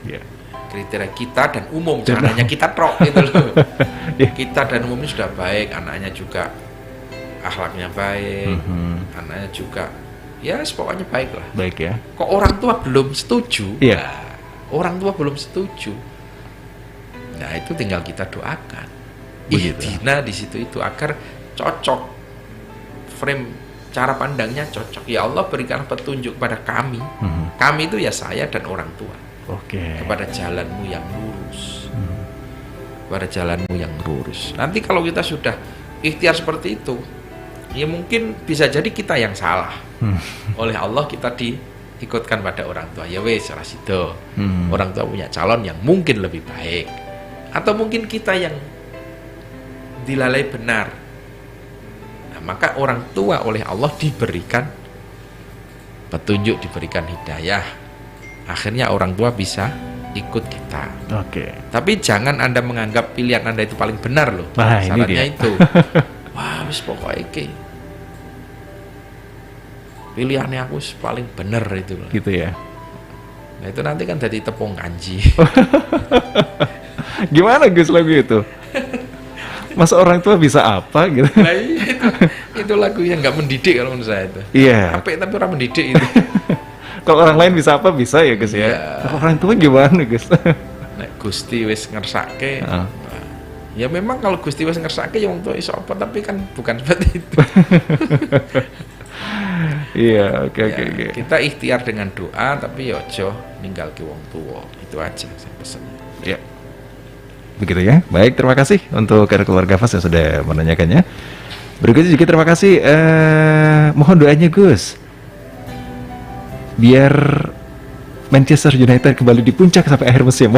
Ya. Kriteria kita dan umum, jangan hanya kita trok gitu loh. Yeah. Kita dan umumnya sudah baik, anaknya juga akhlaknya baik, anaknya juga ya pokoknya baik lah. Baik ya. Kok orang tua belum setuju? Iya. Nah, orang tua belum setuju. Nah, itu tinggal kita doakan. Begitu. Ihdina di situ itu agar cocok, frame cara pandangnya cocok. Ya Allah, berikan petunjuk pada kami. Kami itu ya saya dan orang tua. Oke. Kepada jalanmu yang lurus. Kepada jalanmu yang lurus. Nanti kalau kita sudah ikhtiar seperti itu, ya mungkin bisa jadi kita yang salah. Oleh Allah kita diikutkan pada orang tua. Ya wes, rasido. Orang tua punya calon yang mungkin lebih baik. Atau mungkin kita yang dilalai benar. Nah, maka orang tua oleh Allah diberikan petunjuk, diberikan hidayah. Akhirnya orang tua bisa ikut kita. Oke. Tapi jangan Anda menganggap pilihan Anda itu paling benar loh. Nah, ini Syaratnya dia. itu. Wah, wis pokoknya iki. Pilihannya aku paling benar itu loh. Gitu ya. Nah, itu nanti kan jadi tepung kanji. Gimana Gus lagu itu? Masa orang tua bisa apa gitu? Nah, iya, itu lagu yang nggak mendidik kalau menurut saya itu. Iya. Apik tapi orang mendidik itu. Kalau orang lain bisa apa bisa ya Gus ya. Iya. Kalau orang tua gimana Gus? Nek Gusti wis ngersake. Ah. Nah, ya memang kalau Gusti wis ngersake ya wong tua iso apa, tapi kan bukan seperti itu. Iya, oke. Ya, kita ikhtiar dengan doa tapi ya ojo ninggal ke wong tua. Itu aja saya pesannya. Ya. Begitu ya. Baik, terima kasih untuk keluarga Fas yang sudah menanyakannya. Berikutnya juga terima kasih. Mohon doanya Gus, biar Manchester United kembali di puncak sampai akhir musim.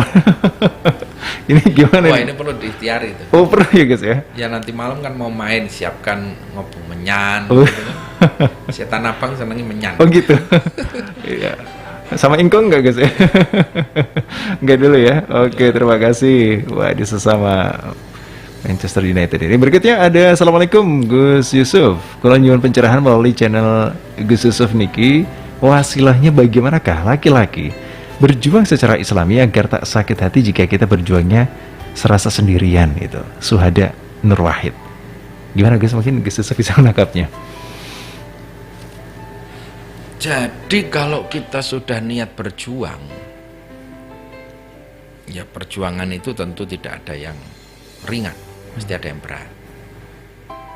Ini gimana Wah, nih? ini perlu diikhtiari itu. Oh, perlu ya guys ya? Ya nanti malam kan mau main, siapkan ngobong menyan. Oh. Gitu. Setan abang senengnya menyan. Oh gitu. Iya. Sama Ingkong nggak guys ya? Nggak dulu ya. Oke, terima kasih. Wah, di sesama Manchester United ini. Berikutnya ada Assalamualaikum Gus Yusuf. Kalau nyuwun pencerahan melalui channel Gus Yusuf Niki, wasilahnya bagaimanakah laki-laki berjuang secara Islami agar tak sakit hati jika kita berjuangnya serasa sendirian itu. Suhada Nur Wahid. Gimana Gus? Mungkin Gus Yusuf bisa menangkapnya. Jadi kalau kita sudah niat berjuang, ya perjuangan itu tentu tidak ada yang ringan, mesti ada yang berat.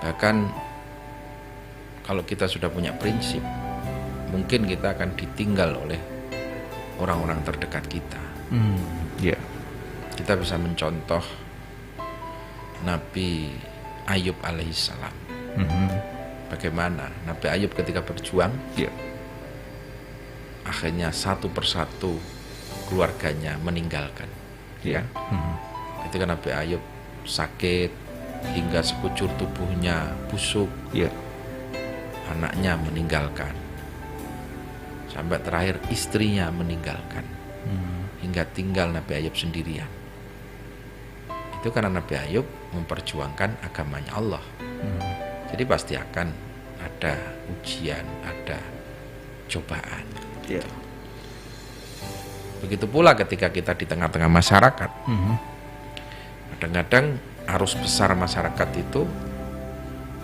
Bahkan kalau kita sudah punya prinsip, mungkin kita akan ditinggal oleh orang-orang terdekat kita. Ya. Kita bisa mencontoh Nabi Ayub alaihissalam. Bagaimana Nabi Ayub ketika berjuang, Ya. akhirnya satu persatu keluarganya meninggalkan. Ya. Ketika Nabi Ayub sakit hingga sekujur tubuhnya busuk, Ya. anaknya meninggalkan, sampai terakhir istrinya meninggalkan, hingga tinggal Nabi Ayub sendirian. Itu karena Nabi Ayub memperjuangkan agamanya Allah. Jadi pasti akan ada ujian, ada cobaan. Ya. Begitu pula ketika kita di tengah-tengah masyarakat, kadang-kadang arus besar masyarakat itu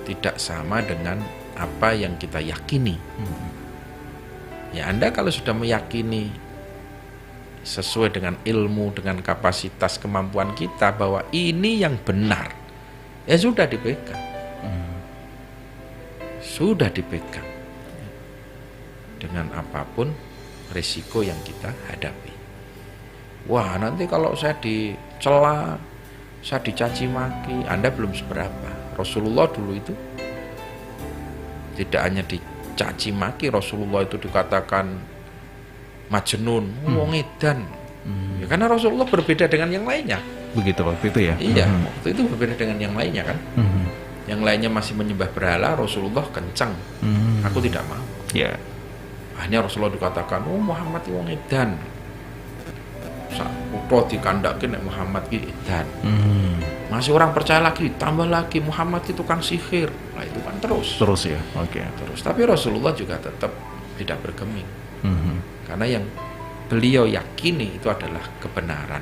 tidak sama dengan apa yang kita yakini. Ya, Anda kalau sudah meyakini sesuai dengan ilmu, dengan kapasitas kemampuan kita bahwa ini yang benar, ya sudah dipegang. Sudah dipegang. Dengan apapun risiko yang kita hadapi. Wah, nanti kalau saya dicela, saya dicaci maki, Anda belum seberapa. Rasulullah dulu itu tidak hanya dicaci maki, Rasulullah itu dikatakan majnun, wong edan. Ya, karena Rasulullah berbeda dengan yang lainnya. Begitu waktu itu ya? Iya, waktu itu berbeda dengan yang lainnya kan. Yang lainnya masih menyembah berhala, Rasulullah kencang. Aku tidak mau. Ya. Akhirnya Rasulullah dikatakan, oh Muhammad itu wong edan. Kutho dikandake nek Muhammad ki edan. Masih orang percaya lagi, tambah lagi Muhammad itu tukang sihir. Nah itu kan terus. Terus ya, oke. Terus. Tapi Rasulullah juga tetap tidak bergeming. Karena yang beliau yakini itu adalah kebenaran.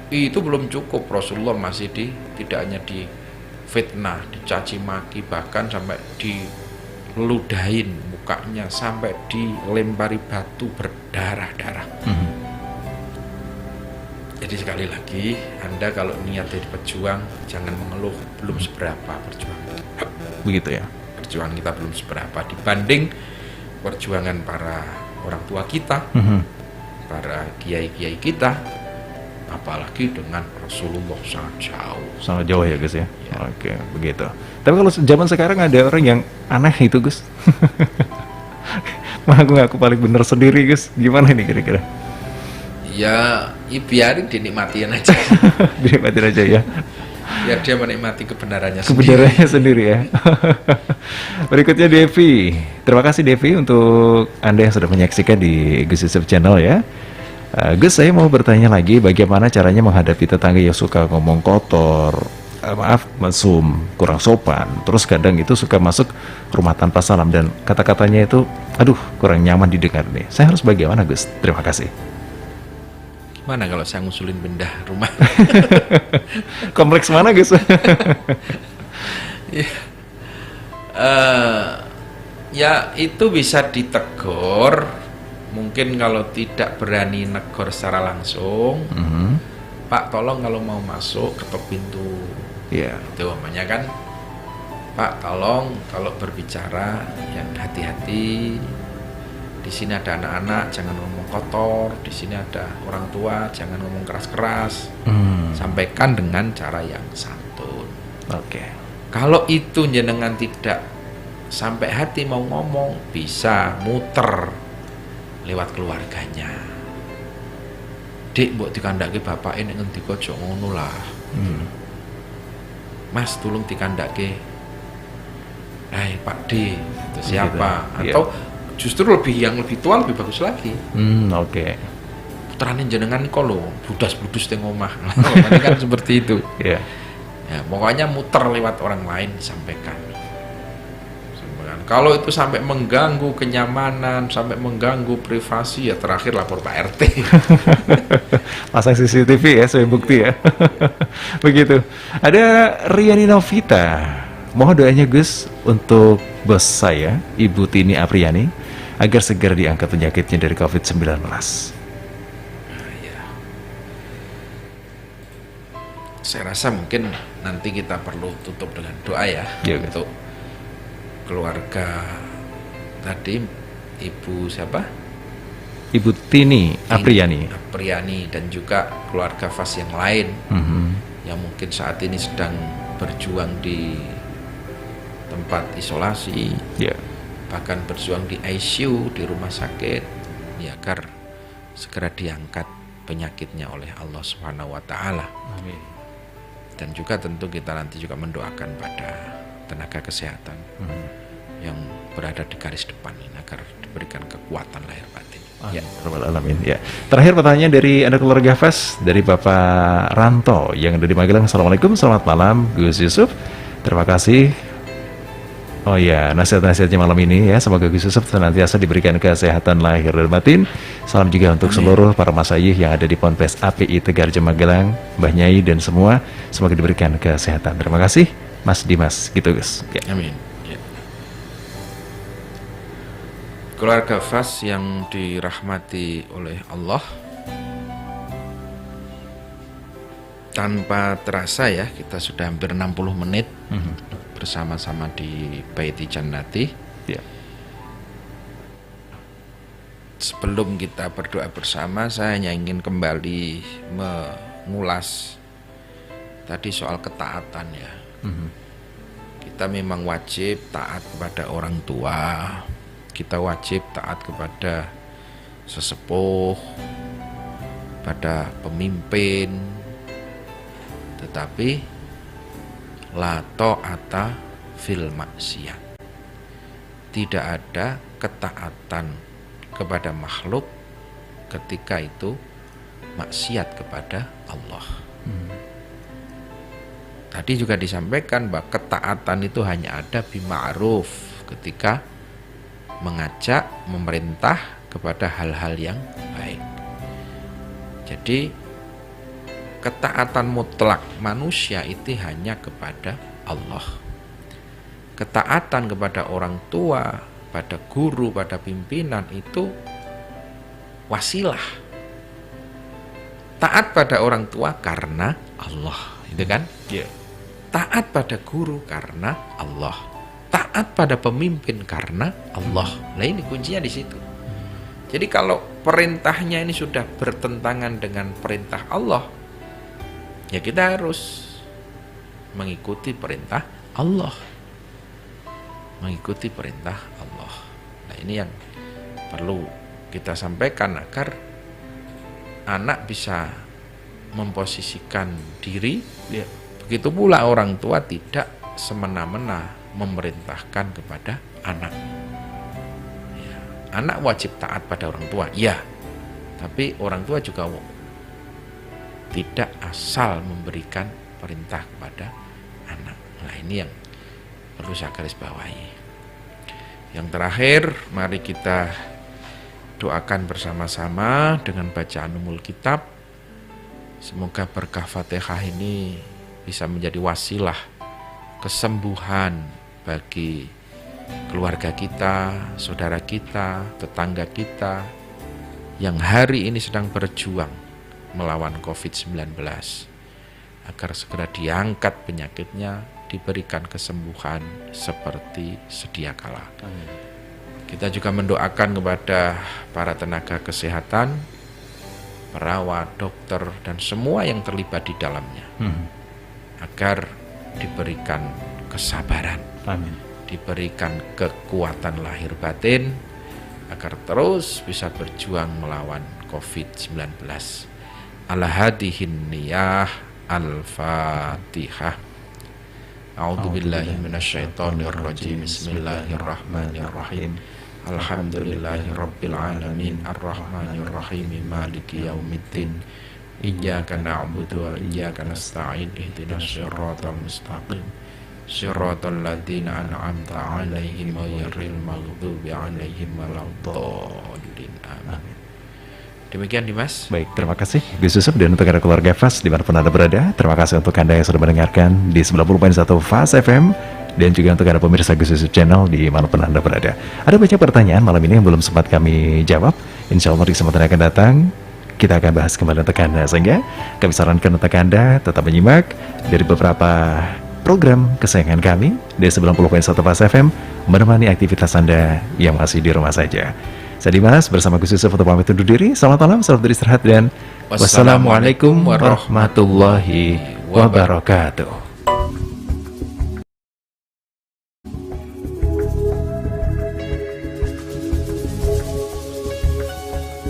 Itu belum cukup. Rasulullah masih tidak hanya di fitnah, dicaci maki, bahkan sampai diludahin mukanya, sampai dilempari batu berdarah-darah. Jadi sekali lagi, Anda kalau niat jadi pejuang, jangan mengeluh, belum seberapa perjuangan. Begitu ya. Perjuangan kita belum seberapa dibanding perjuangan para orang tua kita, para kiai-kiai kita, apalagi dengan Rasulullah sangat jauh. Sangat jauh ya Gus ya? Oke, begitu. Tapi kalau zaman sekarang ada orang yang aneh itu Gus. Mengaku paling benar sendiri Gus. Gimana ini kira-kira? Ya biarin dinikmatin aja. Dinikmatin aja ya. Ya dia menikmati kebenarannya sendiri. Kebenarannya sendiri ya. Berikutnya Devi. Terima kasih Devi untuk Anda yang sudah menyaksikan di Gus Yusuf Channel ya. Gus, saya mau bertanya lagi bagaimana caranya menghadapi tetangga yang suka ngomong kotor, mesum, kurang sopan, terus kadang itu suka masuk rumah tanpa salam dan kata-katanya itu, aduh, kurang nyaman didengar nih. Saya harus bagaimana Gus? Terima kasih. Gimana kalau saya ngusulin pindah rumah? Kompleks mana Gus? Ya itu bisa ditegur. Mungkin kalau tidak berani negor secara langsung, Pak tolong kalau mau masuk ketok pintu. Itu namanya kan, Pak tolong kalau berbicara yang hati-hati. Di sini ada anak-anak, jangan ngomong kotor. Di sini ada orang tua, jangan ngomong keras-keras. Sampaikan dengan cara yang santun. Kalau itu jenengan tidak sampai hati mau ngomong, bisa muter lewat keluarganya. Dik mbok dikandhake bapake nek ngendika aja ngono lah. Mas tolong dikandhake. Hai Pak D, itu siapa? Gitu. Atau justru yang lebih tua lebih bagus lagi. Oke. Putrane jenengan kok lho, bludas-bludus teng omah. Ini kan seperti itu. Iya. Ya, pokoknya muter lewat orang lain sampaikan. Kalau itu sampai mengganggu kenyamanan, sampai mengganggu privasi, ya terakhir lapor Pak RT. Pasang CCTV ya, sebagai bukti ya. Begitu. Ada Riani Novita. Mohon doanya Gus untuk bos saya, Ibu Tini Apriani, agar segera diangkat penyakitnya dari COVID-19. Ya. Saya rasa mungkin nanti kita perlu tutup dengan doa ya, Ya, untuk keluarga tadi, Ibu siapa? Ibu Tini Apriani. Apriani dan juga keluarga Fas yang lain yang mungkin saat ini sedang berjuang di tempat isolasi, Ya. bahkan berjuang di ICU di rumah sakit, ya agar segera diangkat penyakitnya oleh Allah Subhanahu wa taala. Amin. Dan juga tentu kita nanti juga mendoakan pada tenaga kesehatan yang berada di garis depan ini agar diberikan kekuatan lahir batin. Ya. Rabbal alamin. Ya. Terakhir pertanyaan dari Anda keluarga Fas, dari Bapak Ranto yang ada di Magelang. Assalamualaikum, selamat malam Gus Yusuf. Terima kasih. Oh ya, nasihat-nasihatnya malam ini ya, semoga Gus Yusuf senantiasa diberikan kesehatan lahir dan batin. Salam juga untuk seluruh para masayih yang ada di Ponpes API Tegarjo Magelang, Mbah Nyai dan semua, semoga diberikan kesehatan. Terima kasih Mas Dimas, gitu Gus. Ya. Amin. Ya. Keluarga Fas yang dirahmati oleh Allah, tanpa terasa ya, kita sudah hampir 60 menit bersama-sama di Baiti Jannati. Ya. Sebelum kita berdoa bersama, saya hanya ingin kembali mengulas tadi soal ketaatan ya. Kita memang wajib taat kepada orang tua, kita wajib taat kepada sesepuh, pada pemimpin, tetapi la ta'ata fil maksiat. Tidak ada ketaatan kepada makhluk ketika itu maksiat kepada Allah. Tadi juga disampaikan bahwa ketaatan itu hanya ada bima'ruf, ketika mengajak, memerintah kepada hal-hal yang baik. Jadi ketaatan mutlak manusia itu hanya kepada Allah. Ketaatan kepada orang tua, pada guru, pada pimpinan itu wasilah. Taat pada orang tua karena Allah, itu kan? Yeah. Taat pada guru karena Allah. Taat pada pemimpin karena Allah. Nah ini kuncinya di situ. Jadi kalau perintahnya ini sudah bertentangan dengan perintah Allah, ya kita harus mengikuti perintah Allah. Mengikuti perintah Allah. Nah ini yang perlu kita sampaikan agar anak bisa memposisikan diri. Ya. Begitu pula orang tua tidak semena-mena memerintahkan kepada anak. Ya, anak wajib taat pada orang tua, ya. Tapi orang tua juga tidak asal memberikan perintah kepada anak. Nah ini yang perlu saya garis bawahi. Yang terakhir, mari kita doakan bersama-sama dengan bacaan Ummul Kitab. Semoga berkah Fatihah ini bisa menjadi wasilah kesembuhan bagi keluarga kita, saudara kita, tetangga kita yang hari ini sedang berjuang melawan COVID-19, agar segera diangkat penyakitnya, diberikan kesembuhan seperti sedia kala. Kita juga mendoakan kepada para tenaga kesehatan, perawat, dokter, dan semua yang terlibat di dalamnya, agar diberikan kesabaran, Amin. diberikan kekuatan lahir batin, agar terus bisa berjuang melawan COVID-19. Ala hadihin niyah. Al-Fatihah. A'udzubillahi minasyaitonirrajim. Bismillahirrahmanirrahim. Alhamdulillahirabbil alamin arrahmanirrahim maliki yaumiddin. Iyyaka na'budu wa iyyaka nasta'in ihdinas siratal mustaqim. Siratal ladzina an'amta 'alaihim ghairil maghdubi 'alaihim waladdallin. Amin. Demikian Dimas. Baik, terima kasih Gus Yusuf dan untuk Anda keluarga Fas dimanapun Anda berada. Terima kasih untuk Anda yang sudah mendengarkan di 90.1 Fas FM. Dan juga untuk Anda pemirsa Gus Yusuf Channel dimanapun Anda berada. Ada banyak pertanyaan malam ini yang belum sempat kami jawab. Insya Allah di kesempatan yang akan datang kita akan bahas kembali untuk Anda. Sehingga kami sarankan untuk Anda tetap menyimak dari beberapa program kesayangan kami di 90.1 Fas FM, menemani aktivitas Anda yang masih di rumah saja. Saya Dimas bersama Gus Yusuf untuk pamit undur diri. Selamat malam, selamat beristirahat, dan wassalamualaikum warahmatullahi wabarakatuh.